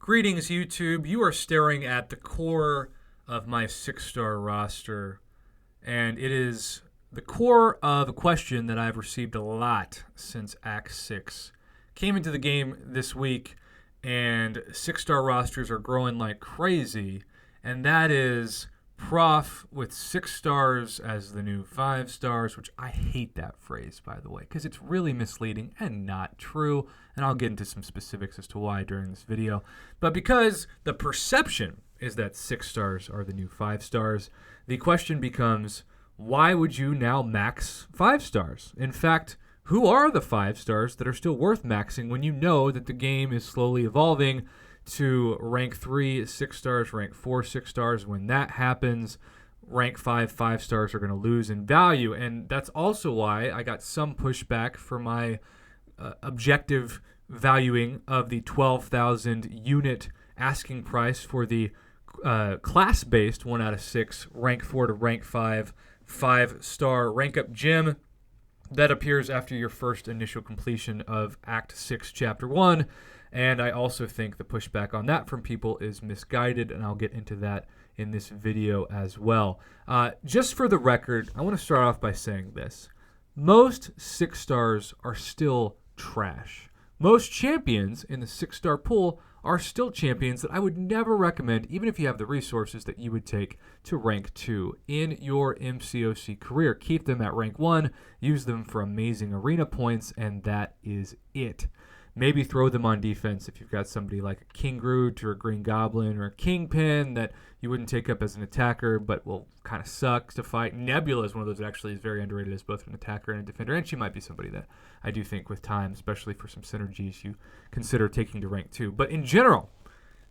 Greetings, YouTube. You are staring at the core of my 6-star roster, and it is the core of a question that I've received a lot since Act 6. Came into the game this week, and 6-star rosters are growing like crazy, and that is Prof with 6 stars as the new 5 stars, which I hate that phrase, by the way, because it's really misleading and not true, and I'll get into some specifics as to why during this video. But because the perception is that 6 stars are the new 5 stars, the question becomes, why would you now max 5 stars? In fact, who are the 5 stars that are still worth maxing when you know that the game is slowly evolving to rank 3 6 stars, rank 4 6 stars? When that happens, rank 5 stars are going to lose in value. And that's also why I got some pushback for my objective valuing of the 12,000 unit asking price for the class-based 1 out of 6 rank 4 to rank 5 5-star rank up gym that appears after your first initial completion of Act 6, Chapter 1. And I also think the pushback on that from people is misguided, and I'll get into that in this video as well. Just for the record, I want to start off by saying this. Most 6 stars are still trash. Most champions in the 6-star pool are still champions that I would never recommend, even if you have the resources that you would take to rank 2 in your MCOC career. Keep them at rank 1, use them for amazing arena points, and that is it. Maybe throw them on defense if you've got somebody like a King Groot or a Green Goblin or a Kingpin that you wouldn't take up as an attacker but will kind of suck to fight. Nebula is one of those that actually is very underrated as both an attacker and a defender, and she might be somebody that I do think with time, especially for some synergies, you consider taking to rank 2. But in general,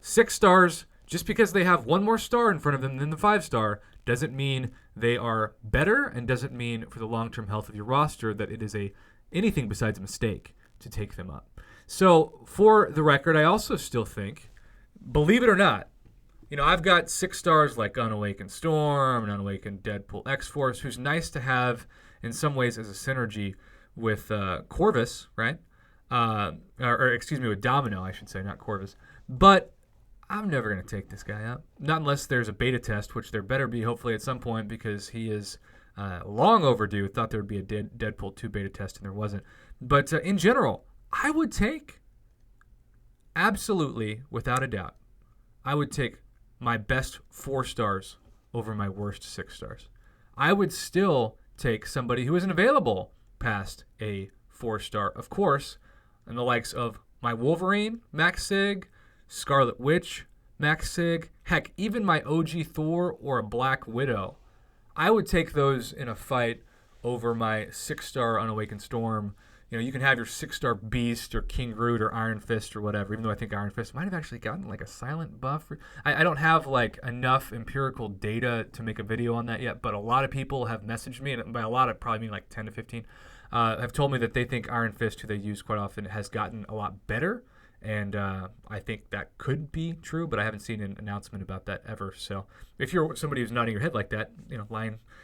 6 stars, just because they have one more star in front of them than the 5-star, doesn't mean they are better, and doesn't mean for the long-term health of your roster that it is anything besides a mistake to take them up. So, for the record, I also still think, believe it or not, I've got 6 stars like Unawakened Storm and Unawakened Deadpool X-Force, who's nice to have in some ways as a synergy with Corvus, right? With Domino, I should say, not Corvus. But I'm never going to take this guy up. Not unless there's a beta test, which there better be hopefully at some point, because he is long overdue. Thought there would be a Deadpool 2 beta test, and there wasn't. But in general, I would take, absolutely, without a doubt, I would take my best 4 stars over my worst 6 stars. I would still take somebody who isn't available past a 4-star, of course, and the likes of my Wolverine, Max Sig, Scarlet Witch, Max Sig, heck, even my OG Thor or a Black Widow. I would take those in a fight over my 6-star Unawakened Storm. You can have your 6-star Beast or King Groot or Iron Fist or whatever, even though I think Iron Fist might have actually gotten like a silent buff. I don't have like enough empirical data to make a video on that yet, but a lot of people have messaged me, and by a lot I probably mean like 10 to 15, have told me that they think Iron Fist, who they use quite often, has gotten a lot better. And I think that could be true, but I haven't seen an announcement about that ever. So if you're somebody who's nodding your head like that,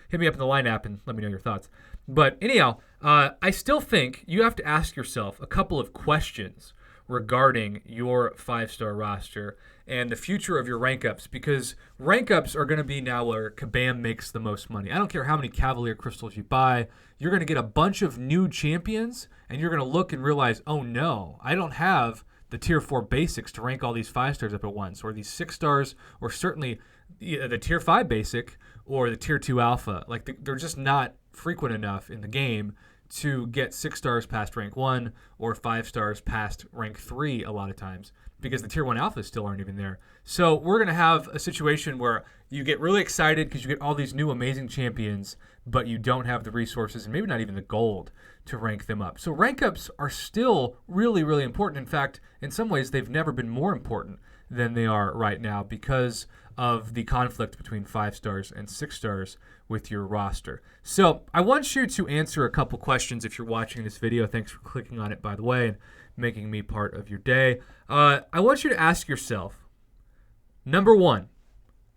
hit me up in the Line app and let me know your thoughts. But anyhow, I still think you have to ask yourself a couple of questions regarding your 5-star roster and the future of your rank ups, because rank ups are going to be now where Kabam makes the most money. I don't care how many Cavalier Crystals you buy. You're going to get a bunch of new champions, and you're going to look and realize, oh no, I don't have the tier 4 basics to rank all these 5 stars up at once, or these 6 stars, or certainly the tier 5 basic or the tier 2 alpha. Like they're just not frequent enough in the game to get 6 stars past rank 1 or 5 stars past rank 3 a lot of times, because the tier 1 alphas still aren't even there. So we're going to have a situation where you get really excited because you get all these new amazing champions, but you don't have the resources and maybe not even the gold to rank them up. So rank ups are still really, really important. In fact, in some ways, they've never been more important than they are right now because of the conflict between 5 stars and 6 stars with your roster. So I want you to answer a couple questions if you're watching this video. Thanks for clicking on it, by the way, and making me part of your day. I want you to ask yourself, number 1,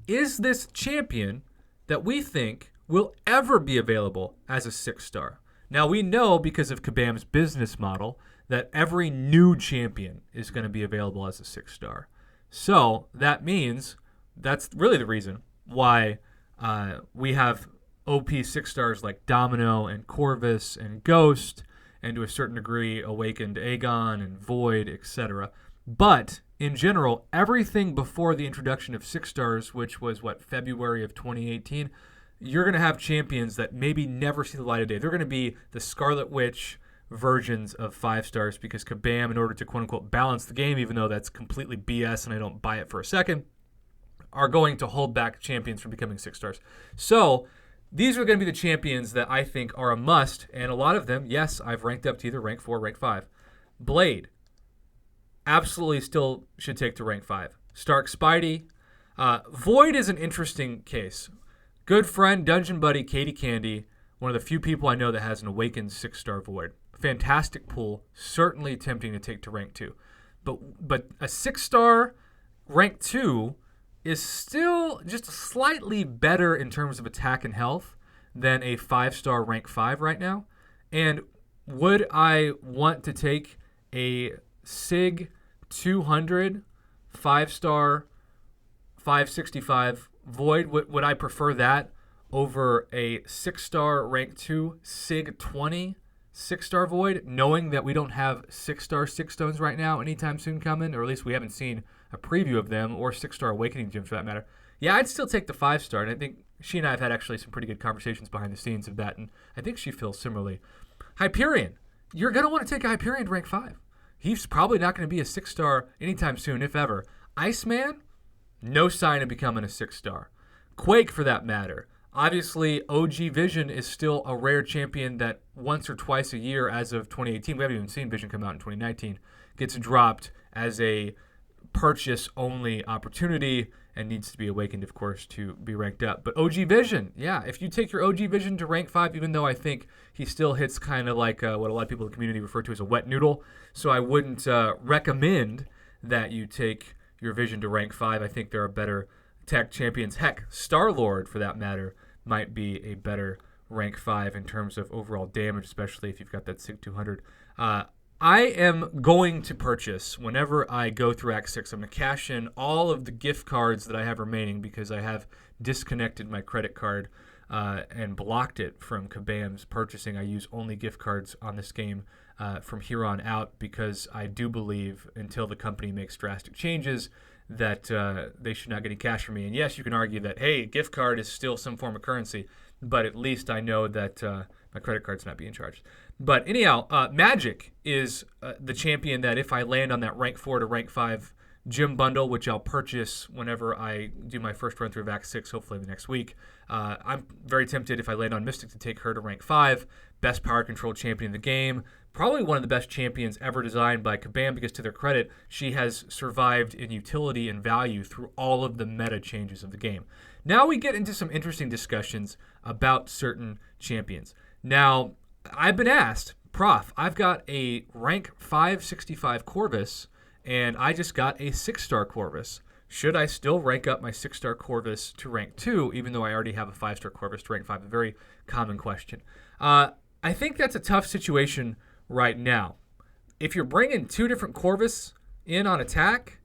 is this champion that we think will ever be available as a 6-star? Now, we know because of Kabam's business model that every new champion is going to be available as a 6-star. So that means that's really the reason why we have OP 6-stars like Domino and Corvus and Ghost, and to a certain degree Awakened Aegon and Void, etc. But in general, everything before the introduction of 6-stars, which was February of 2018, you're going to have champions that maybe never see the light of day. They're going to be the Scarlet Witch versions of 5-stars because Kabam, in order to quote-unquote balance the game, even though that's completely BS and I don't buy it for a second, are going to hold back champions from becoming 6-stars. So these are going to be the champions that I think are a must, and a lot of them, yes, I've ranked up to either rank 4 or rank 5. Blade, absolutely still should take to rank 5. Stark Spidey. Void is an interesting case. Good friend, dungeon buddy, Katie Candy, one of the few people I know that has an Awakened 6-star Void. Fantastic pool, certainly tempting to take to rank 2. But a 6-star rank 2 is still just slightly better in terms of attack and health than a 5-star rank 5 right now. And would I want to take a SIG 200 5-star 565 Void? Would I prefer that over a 6-star rank 2 SIG 20 6-star Void, knowing that we don't have 6-star 6 stones right now anytime soon coming, or at least we haven't seen a preview of them, or 6-star Awakening gems for that matter? Yeah, I'd still take the 5-star, and I think she and I have had actually some pretty good conversations behind the scenes of that, and I think she feels similarly. Hyperion, you're going to want to take a Hyperion to rank 5. He's probably not going to be a 6-star anytime soon, if ever. Iceman, no sign of becoming a 6-star. Quake, for that matter. Obviously, OG Vision is still a rare champion that once or twice a year as of 2018, we haven't even seen Vision come out in 2019, gets dropped as a purchase-only opportunity and needs to be awakened, of course, to be ranked up. But OG Vision, yeah, if you take your OG Vision to rank 5, even though I think he still hits kind of like what a lot of people in the community refer to as a wet noodle, so I wouldn't recommend that you take your Vision to rank 5. I think there are better tech champions. Heck, Star-Lord, for that matter, might be a better rank 5 in terms of overall damage, especially if you've got that SIG 200. I am going to purchase, whenever I go through Act 6, I'm going to cash in all of the gift cards that I have remaining because I have disconnected my credit card and blocked it from Kabam's purchasing. I use only gift cards on this game from here on out because I do believe, until the company makes drastic changes, that they should not get any cash from me. And yes, you can argue that, hey, gift card is still some form of currency, but at least I know that my credit card's not being charged. But anyhow, Magic is the champion that if I land on that rank 4 to rank 5 gym bundle, which I'll purchase whenever I do my first run through of Act 6, hopefully the next week, I'm very tempted, if I land on Mystic, to take her to rank 5. Best power control champion in the game. Probably one of the best champions ever designed by Kabam because, to their credit, she has survived in utility and value through all of the meta changes of the game. Now we get into some interesting discussions about certain champions. Now, I've been asked, Prof, I've got a rank 565 Corvus, and I just got a 6-star Corvus. Should I still rank up my 6-star Corvus to rank 2, even though I already have a 5-star Corvus to rank 5? A very common question. I think that's a tough situation right now. If you're bringing 2 different Corvus in on attack,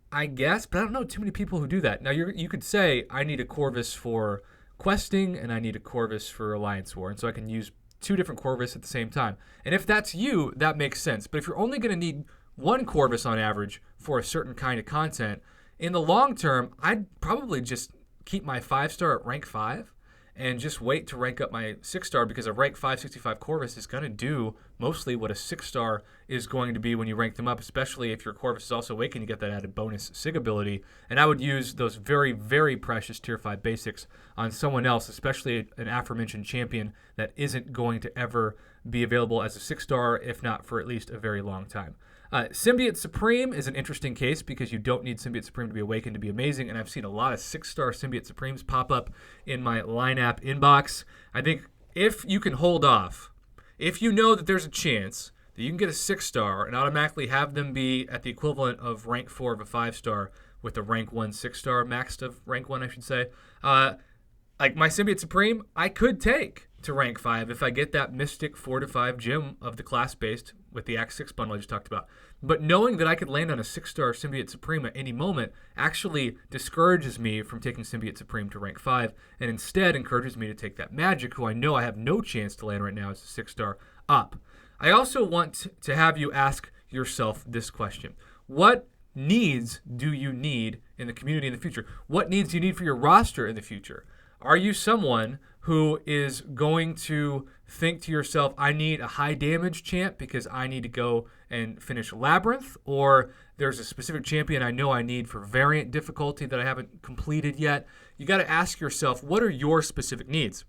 I guess, but I don't know too many people who do that. Now, you could say, I need a Corvus for questing, and I need a Corvus for Alliance War, and so I can use 2 different Corvus at the same time. And if that's you, that makes sense. But if you're only going to need 1 Corvus on average for a certain kind of content, in the long term, I'd probably just keep my 5-star at rank 5 and just wait to rank up my 6-star, because a rank 565 Corvus is going to do mostly what a 6-star is going to be when you rank them up, especially if your Corvus is also awakened, you get that added bonus SIG ability. And I would use those very, very precious tier 5 basics on someone else, especially an aforementioned champion that isn't going to ever be available as a 6-star, if not for at least a very long time. Symbiote Supreme is an interesting case because you don't need Symbiote Supreme to be awakened to be amazing, and I've seen a lot of 6-star Symbiote Supremes pop up in my lineup inbox. I think if you can hold off, if you know that there's a chance that you can get a 6-star and automatically have them be at the equivalent of rank 4 of a 5-star with a rank 1 6-star, maxed of rank 1, I should say, like my Symbiote Supreme, I could take to rank 5 if I get that Mystic 4-5 gym of the class-based with the Act 6 bundle I just talked about. But knowing that I could land on a 6-star Symbiote Supreme at any moment actually discourages me from taking Symbiote Supreme to rank 5, and instead encourages me to take that Magic, who I know I have no chance to land right now as a 6-star, up. I also want to have you ask yourself this question. What needs do you need in the community in the future? What needs do you need for your roster in the future? Are you someone who is going to think to yourself, I need a high damage champ because I need to go and finish Labyrinth, or there's a specific champion I know I need for variant difficulty that I haven't completed yet? You got to ask yourself, what are your specific needs?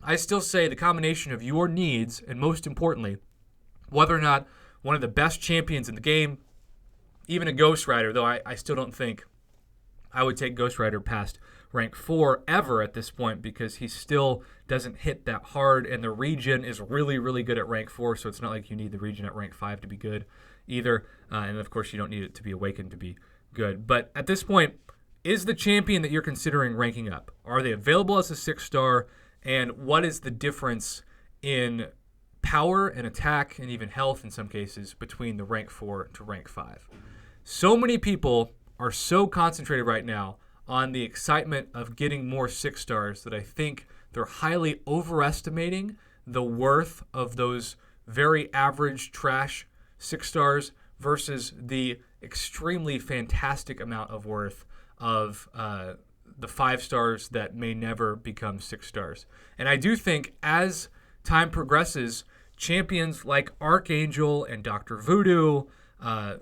I still say the combination of your needs and, most importantly, whether or not one of the best champions in the game, even a Ghost Rider, though I still don't think I would take Ghost Rider past rank 4 ever at this point, because he still doesn't hit that hard, and the regen is really, really good at rank 4, so it's not like you need the regen at rank 5 to be good either. And of course, you don't need it to be awakened to be good. But at this point, is the champion that you're considering ranking up, are they available as a 6-star, and what is the difference in power and attack and even health in some cases between the rank 4 to rank 5? So many people are so concentrated right now on the excitement of getting more 6-stars that I think they're highly overestimating the worth of those very average trash 6-stars versus the extremely fantastic amount of worth of the 5-stars that may never become 6-stars. And I do think as time progresses, champions like Archangel and Dr. Voodoo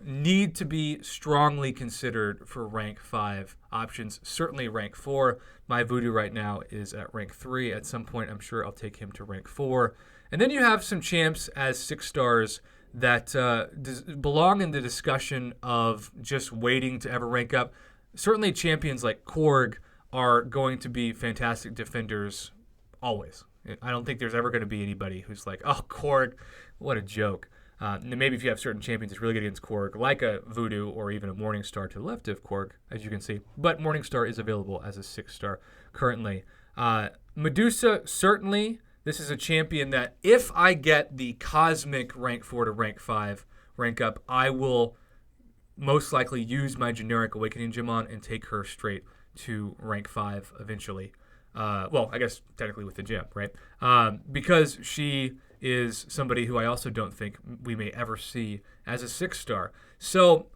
need to be strongly considered for rank 5 options, certainly rank 4. My Voodoo right now is at rank 3. At some point, I'm sure I'll take him to rank 4. And then you have some champs as 6-stars that belong in the discussion of just waiting to ever rank up. Certainly champions like Korg are going to be fantastic defenders always. I don't think there's ever going to be anybody who's like, oh, Korg, what a joke. Maybe if you have certain champions that's really good against Korg, like a Voodoo or even a Morningstar to the left of Korg, as you can see. But Morningstar is available as a 6-star currently. Medusa, certainly. This is a champion that if I get the cosmic rank 4 to rank 5 rank up, I will most likely use my generic Awakening Gem on and take her straight to rank 5 eventually. Well, I guess technically with the gem, right? Because she is somebody who I also don't think we may ever see as a 6-star. So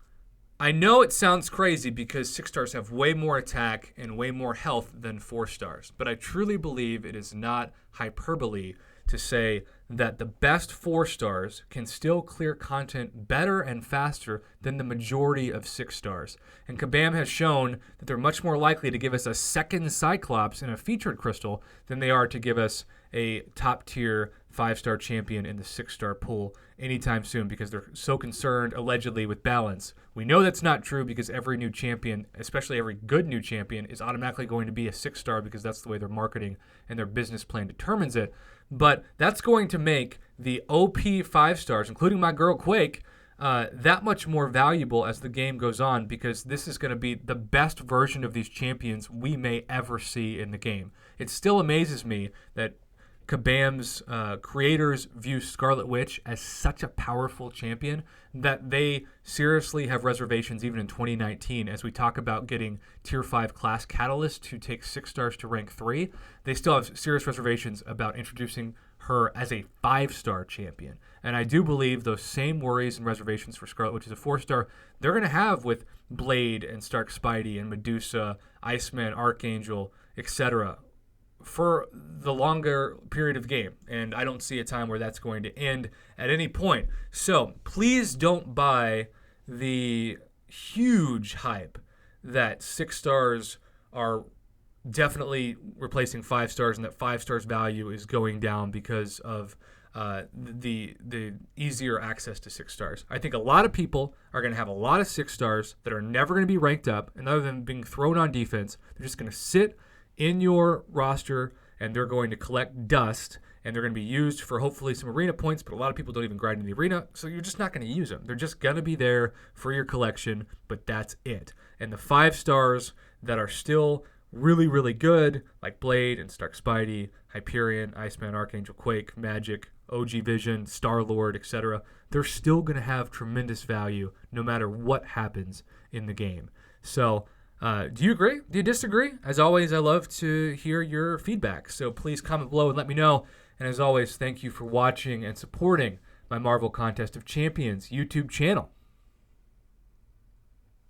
I know it sounds crazy because 6-stars have way more attack and way more health than 4-stars, but I truly believe it is not hyperbole to say that the best 4-stars can still clear content better and faster than the majority of 6-stars. And Kabam has shown that they're much more likely to give us a second Cyclops in a featured crystal than they are to give us a top-tier 5-star champion in the 6-star pool anytime soon, because they're so concerned, allegedly, with balance. We know that's not true because every new champion, especially every good new champion, is automatically going to be a 6-star because that's the way their marketing and their business plan determines it. But that's going to make the OP 5-stars, including my girl Quake, that much more valuable as the game goes on, because this is going to be the best version of these champions we may ever see in the game. It still amazes me that Kabam's creators view Scarlet Witch as such a powerful champion that they seriously have reservations even in 2019 as we talk about getting tier 5 class Catalyst to take 6-stars to rank 3. They still have serious reservations about introducing her as a 5-star champion. And I do believe those same worries and reservations for Scarlet Witch as a 4-star they're going to have with Blade and Stark Spidey and Medusa, Iceman, Archangel, etc. for the longer period of game, and I don't see a time where that's going to end at any point. So please don't buy the huge hype that 6-stars are definitely replacing 5-stars and that 5-stars value is going down because of the easier access to 6-stars. I think a lot of people are going to have a lot of 6-stars that are never going to be ranked up, and other than being thrown on defense, they're just going to sit in your roster, and they're going to collect dust, and they're going to be used for hopefully some arena points, but a lot of people don't even grind in the arena, so you're just not going to use them. They're just going to be there for your collection, but that's it. And the 5-stars that are still really, really good, like Blade and Stark Spidey, Hyperion, Iceman, Archangel, Quake, Magic, OG Vision, Star-Lord, etc., they're still going to have tremendous value no matter what happens in the game. So, do you agree? Do you disagree? As always, I love to hear your feedback. So please comment below and let me know. And as always, thank you for watching and supporting my Marvel Contest of Champions YouTube channel.